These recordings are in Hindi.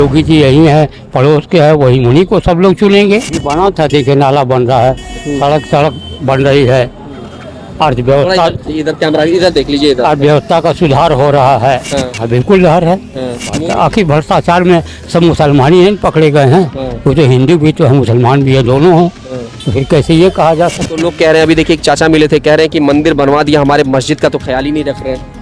योगी जी यही है, पड़ोस के है, वही उन्हीं को सब लोग चुनेंगे। ये बना था, देखिए नाला बन रहा है, सड़क बन रही है, अर्थव्यवस्था इधर कैमरा इधर देख लीजिए इधर। अर्थव्यवस्था का सुधार हो रहा है। हाँ, बिल्कुल लहर है। आखिर भ्रष्टाचार में सब मुसलमान ही नहीं पकड़े गए हैं, वो तो हिंदू भी तो है, मुसलमान भी है, दोनों हैं, तो फिर कैसे ये कहा जा सकता। तो लोग कह रहे हैं, अभी देखिए एक चाचा मिले थे, कह रहे हैं कि मंदिर बनवा दिया, हमारे मस्जिद का तो ख्याल ही नहीं रख रहे हैं।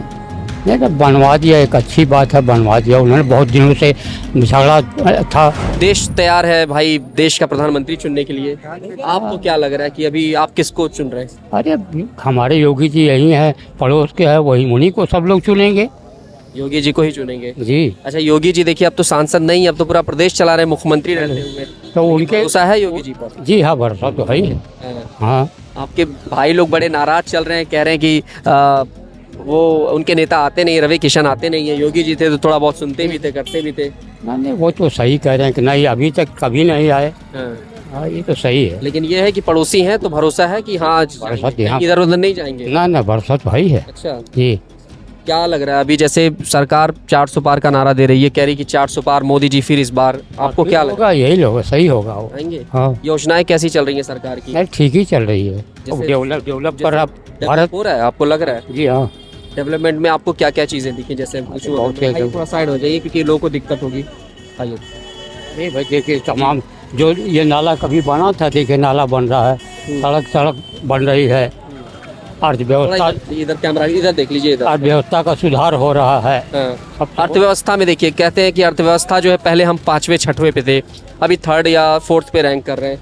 नहीं तो बनवा दिया, एक अच्छी बात है, बनवा दिया उन्होंने, बहुत दिनों से झगड़ा था। देश तैयार है भाई देश का प्रधानमंत्री चुनने के लिए, आपको क्या लग रहा है कि अभी आप किसको चुन रहे हैं? अरे हमारे योगी जी यही है, पड़ोस के है, वही उन्हीं को सब लोग चुनेंगे। योगी जी को ही चुनेंगे जी। अच्छा, योगी जी देखिए अब तो सांसद नहीं, अब तो पूरा प्रदेश चला रहे हैं, मुख्यमंत्री रहते हुए, तो उनके भरोसा है योगी जी पर? जी हाँ, भरोसा तो है ही है। हाँ, आपके भाई लोग बड़े नाराज चल रहे हैं, कह रहे हैं कि वो उनके नेता आते नहीं, रवि किशन आते नहीं है, योगी जी थे तो थोड़ा बहुत सुनते भी थे, करते भी थे। नहीं वो तो सही कह रहे हैं कि नहीं अभी तक कभी नहीं आए। हाँ, ये तो सही है। लेकिन ये है कि पड़ोसी हैं तो भरोसा है कि हाँ इधर उधर नहीं जाएंगे। ना भरोसा तो है ही है। अच्छा जी। क्या लग रहा है अभी, जैसे सरकार 400 पार का नारा दे रही है, कह रही कि 400 पार मोदी जी फिर इस बार, आपको क्या लग रहा है? यही होगा, सही होगा वो। आएंगे? हाँ। योजनाएं कैसी चल रही है सरकार की? ठीक ही चल रही है, डेवलप कर रहा भारत हो रहा है, आपको लग रहा है? जी हाँ। डेवलपमेंट में आपको क्या क्या चीजें दिखी? जैसे थोड़ा साइड हो जाइए क्योंकि लोगों को दिक्कत होगी। आइए। ये भाई देखिए तमाम जो ये नाला कभी बना था, देखिए नाला बन रहा है, सड़क बन रही है, अर्थव्यवस्था इधर कैमरा इधर देख लीजिए इधर। अर्थव्यवस्था का सुधार हो रहा है। अर्थव्यवस्था में देखिए कहते हैं कि अर्थव्यवस्था जो है पहले हम 5वें 6वें पे थे, अभी 3rd या 4th पे रैंक कर रहे हैं।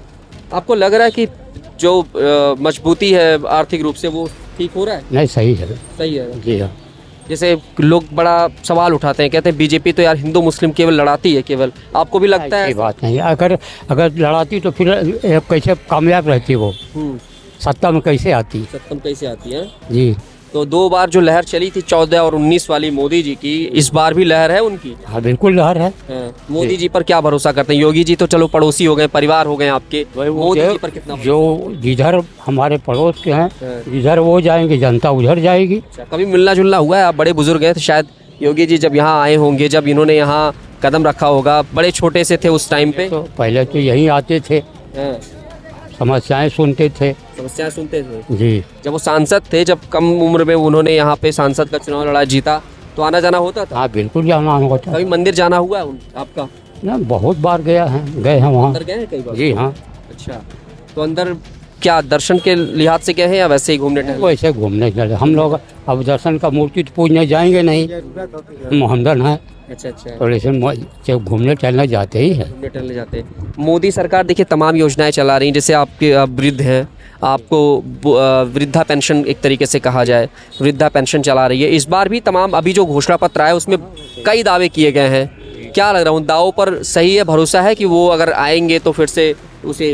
आपको लग रहा है कि जो मजबूती है आर्थिक रूप से वो ठीक हो रहा है? नहीं, सही है। सही है जी हाँ। जैसे लोग बड़ा सवाल उठाते हैं, कहते हैं बीजेपी तो यार हिंदू मुस्लिम केवल लड़ाती है केवल, आपको भी लगता है? बात नहीं, अगर लड़ाती तो फिर कैसे कामयाब रहती वो, सत्ता में कैसे आती? सत्ता में कैसे आती है जी। तो 2 बार जो लहर चली थी 14 और 19 वाली मोदी जी की, इस बार भी लहर है उनकी? हाँ बिल्कुल लहर है। मोदी जी पर क्या भरोसा करते हैं? योगी जी तो चलो पड़ोसी हो गए, परिवार हो गए आपके, मोदी जी पर कितना? जो जिधर हमारे पड़ोस के हैं, जिधर वो जाएंगे जनता उधर जाएगी। कभी मिलना जुलना हुआ है? आप बड़े बुजुर्ग हैं तो शायद योगी जी जब यहाँ आए होंगे, जब इन्होंने यहाँ कदम रखा होगा, बड़े छोटे से थे उस टाइम पे? तो पहले तो यहीं आते थे, समस्याएं सुनते थे जी। जब वो सांसद थे, जब कम उम्र में उन्होंने यहाँ पे सांसद का चुनाव लड़ा, जीता, तो आना जाना होता था? हाँ बिल्कुल जाना होता। कभी मंदिर जाना हुआ है आपका? ना बहुत बार गए हैं वहाँ। अंदर गए हैं कई बार? जी हाँ। अच्छा, तो अंदर क्या दर्शन के लिहाज से गए हैं या वैसे ही घूमने टहलने? वैसे घूमने चले हम लोग। अब दर्शन का मूर्ति तो पूजने जाएंगे नहीं, मोहम्मदन है। अच्छा अच्छा, तो ऐसे घूमने टहलने जाते ही है। घूमने टहलने जाते हैं। मोदी सरकार देखिए तमाम योजनाएं चला रही हैं, जैसे आपके वृद्ध हैं, आपको वृद्धा पेंशन एक तरीके से कहा जाए, वृद्धा पेंशन चला रही है। इस बार भी तमाम अभी जो घोषणा पत्र आया उसमें कई दावे किए गए हैं, क्या लग रहा है उन दावों पर सही है, भरोसा है कि वो अगर आएंगे तो फिर से उसे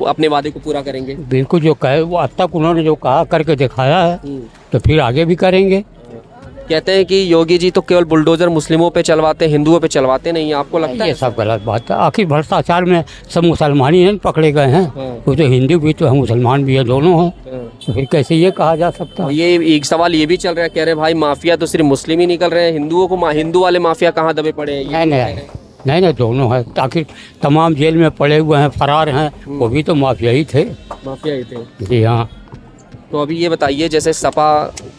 अपने वादे को पूरा करेंगे? बिल्कुल, जो कहे वो अब तक उन्होंने जो कहा करके दिखाया है, तो फिर आगे भी करेंगे। कहते हैं कि योगी जी तो केवल बुलडोजर मुस्लिमों पे चलवाते, हिंदुओं पे चलवाते नहीं है, आपको लगता है? ये सब गलत बात है। आखिर भ्रष्टाचार में सब मुसलमान ही नहीं पकड़े गए हैं, वो तो हिंदू भी तो है, मुसलमान भी है, दोनों हैं, तो फिर कैसे ये कहा जा सकता? ये एक सवाल ये भी चल रहा है, कह रहे भाई माफिया तो सिर्फ मुस्लिम ही निकल रहे हैं, हिंदुओं को हिंदू वाले माफिया कहाँ दबे पड़े हैं? नहीं, दोनों है। आखिर तमाम जेल में पड़े हुए हैं, फरार हैं, वो भी तो माफिया ही थे। माफिया ही थे, जी हाँ। तो अभी ये बताइए, जैसे सपा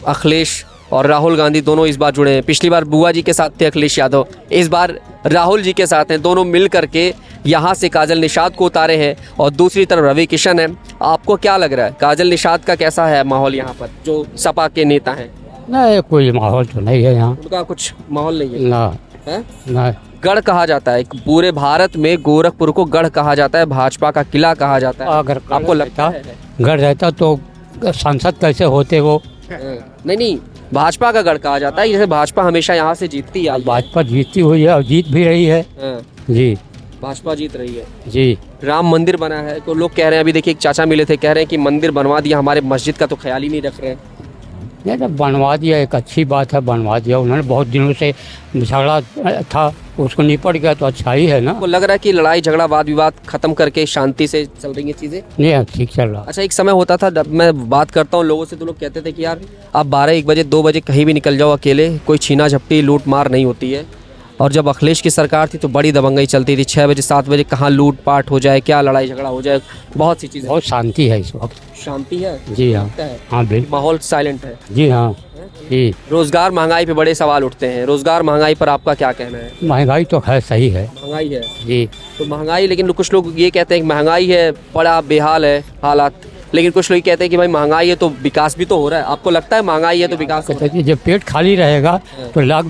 अखिलेश और राहुल गांधी दोनों इस बार जुड़े हैं, पिछली बार बुआ जी के साथ थे अखिलेश यादव, इस बार राहुल जी के साथ हैं, दोनों मिल करके यहाँ से काजल निषाद को उतारे हैं और दूसरी तरफ रवि किशन है। आपको क्या लग रहा है काजल निषाद का कैसा है माहौल यहाँ पर, जो सपा के नेता हैं? नहीं, कोई माहौल तो नहीं है यहाँ, उनका कुछ माहौल नहीं है ना। गढ़ कहा जाता है पूरे भारत में, गोरखपुर को गढ़ कहा जाता है, भाजपा का किला कहा जाता है। अगर आपको लगता है गढ़ रहता तो सांसद कैसे होते वो? नहीं, भाजपा का गढ़ कहा जाता है, जैसे भाजपा हमेशा यहाँ से जीतती है। भाजपा जीतती हुई है और जीत भी रही है जी। भाजपा जीत रही है जी। राम मंदिर बना है तो लोग कह रहे हैं, अभी देखिए एक चाचा मिले थे, कह रहे हैं कि मंदिर बनवा दिया, हमारे मस्जिद का तो ख्याल ही नहीं रख रहे हैं। नहीं तो बनवा दिया, एक अच्छी बात है, बनवा दिया उन्होंने, बहुत दिनों से झगड़ा था, उसको निपट गया तो अच्छा ही है ना। आपको लग रहा है कि लड़ाई झगड़ा वाद विवाद खत्म करके शांति से चल रही है चीजें? नहीं, ठीक चल रहा। अच्छा, एक समय होता था, जब मैं बात करता हूँ लोगों से तो लोग कहते थे कि यार आप 12-1 बजे 2 बजे कहीं भी निकल जाओ अकेले, कोई छीना झपटी लूट मार नहीं होती है, और जब अखिलेश की सरकार थी तो बड़ी दबंगई चलती थी, 6 बजे 7 बजे कहाँ लूट पाट हो जाए, क्या लड़ाई झगड़ा हो जाए, बहुत सी चीज़ें। बहुत शांति है इस वक्त। शांति है, जी हाँ, लगता है हाँ बिल्कुल। माहौल साइलेंट है। जी हाँ जी। रोजगार महंगाई पे बड़े सवाल उठते हैं, रोजगार महंगाई पर आपका क्या कहना है? महंगाई तो खैर सही है। महंगाई है जी। तो महंगाई, लेकिन कुछ लोग ये कहते हैं कि महंगाई है, बड़ा बेहाल है हालात, लेकिन कुछ लोग कहते हैं कि भाई महंगाई है तो विकास भी तो हो रहा है। आपको लगता है महंगाई है तो विकास हो रहा कहते हैं जब पेट खाली रहेगा तो लाख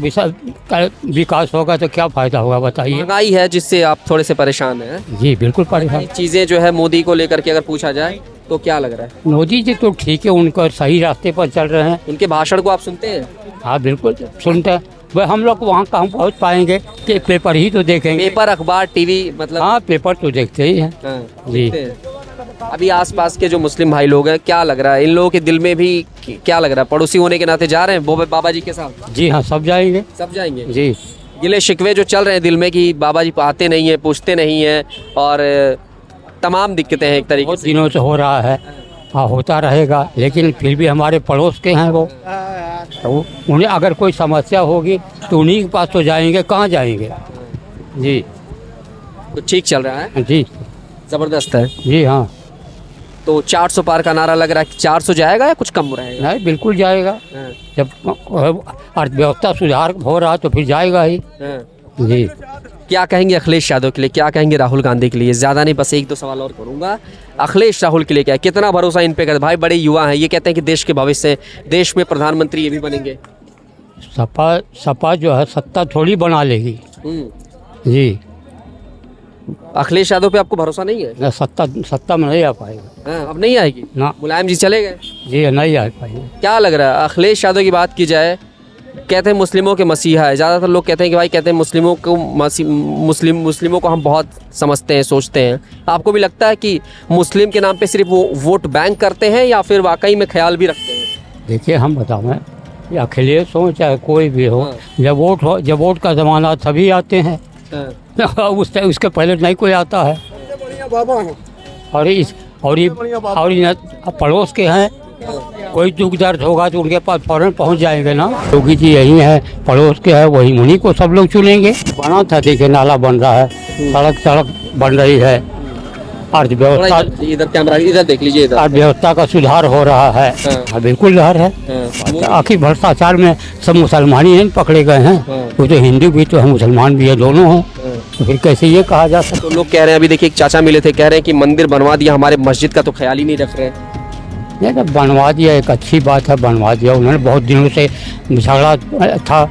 विकास होगा तो क्या फायदा होगा है? बताइए। महंगाई है जिससे आप थोड़े से परेशान हैं। जी बिल्कुल परेशान। चीज़ें जो है मोदी को लेकर के अगर पूछा जाए तो क्या लग रहा है? मोदी जी तो ठीक है, उनका सही रास्ते पर चल रहे हैं। उनके भाषण को आप सुनते हैं? हाँ बिल्कुल सुनते हैं। वह हम लोग वहाँ कहाँ पहुँच पाएंगे कि पेपर ही तो देखेंगे। पेपर, अखबार, टीवी, मतलब हाँ पेपर तो देखते ही हैं। हाँ, जी। देखते हैं। अभी आसपास के जो मुस्लिम भाई लोग हैं, क्या लग रहा है इन लोगों के दिल में भी, क्या लग रहा है? पड़ोसी होने के नाते जा रहे हैं बाबा जी के साथ? जी हाँ सब जाएंगे। सब जाएंगे। जी। गिले शिकवे जो चल रहे हैं दिल में कि बाबा जी आते नहीं है, पूछते नहीं है, और तमाम दिक्कतें हैं एक तरीके बहुत से। दिनों से हो रहा है। हाँ होता रहेगा, लेकिन फिर भी हमारे पड़ोस के हैं वो, तो उन्हें अगर कोई समस्या होगी तो उन्हीं के पास तो जाएंगे, कहाँ जाएंगे। जी। तो ठीक चल रहा है, जी। जबरदस्त है। जी हाँ। तो 400 पार का नारा लग रहा है, 400 जाएगा या कुछ कम रहेगा? नहीं बिल्कुल जाएगा। हाँ, जब अर्थव्यवस्था सुधार हो रहा तो फिर जाएगा ही। हाँ। जी। क्या कहेंगे अखिलेश यादव के लिए, क्या कहेंगे राहुल गांधी के लिए? ज़्यादा नहीं, बस एक दो सवाल और करूंगा। अखिलेश राहुल के लिए क्या है, कितना भरोसा इन पे कर? भाई बड़े युवा हैं, ये कहते हैं कि देश के भविष्य है, देश में प्रधानमंत्री ये भी बनेंगे। सपा जो है सत्ता थोड़ी बना लेगी। जी। अखिलेश यादव पे आपको भरोसा नहीं है? न सत्ता में नहीं आ पाएगा। हाँ, अब नहीं आएगी ना। मुलायम जी चले गए। जी नहीं आ पाएगा। क्या लग रहा है अखिलेश यादव की बात की जाए, कहते हैं मुस्लिमों के मसीहा है, ज़्यादातर लोग कहते हैं कि भाई, कहते हैं मुस्लिमों को हम बहुत समझते हैं, सोचते हैं। आपको भी लगता है कि मुस्लिम के नाम पे सिर्फ वो वोट बैंक करते हैं या फिर वाकई में ख्याल भी रखते हैं? देखिए हम बताऊँ, ये अखिलेश हो चाहे कोई भी हो, जब वोट का ज़माना तभी आते हैं। उसके पहले नहीं कोई आता है। और ये पड़ोस के हैं, कोई दुख दर्द होगा तो उनके पास फौरन पहुंच जाएंगे ना। योगी जी यही है, पड़ोस के है, वही उन्हीं को सब लोग चुनेंगे। बना था, देखिए नाला बन रहा है, सड़क बन रही है, अर्थव्यवस्था, इधर कैमरा, इधर देख लीजिए, इधर अर्थव्यवस्था का सुधार हो रहा है। हाँ, बिल्कुल लहर है। आखिर भ्रष्टाचार में सब मुसलमान ही नहीं पकड़े गए हैं, वो तो हिंदू भी तो है, मुसलमान भी है, दोनों हैं। तो फिर कैसे ये कहा जा सकता? तो लोग कह रहे हैं, अभी देखिए एक चाचा मिले थे, कह रहे हैं कि मंदिर बनवा दिया, हमारे मस्जिद का तो ख्याल ही नहीं रख रहे। नहीं तो बनवा दिया, एक अच्छी बात है, बनवा दिया उन्होंने। बहुत दिनों से झगड़ा था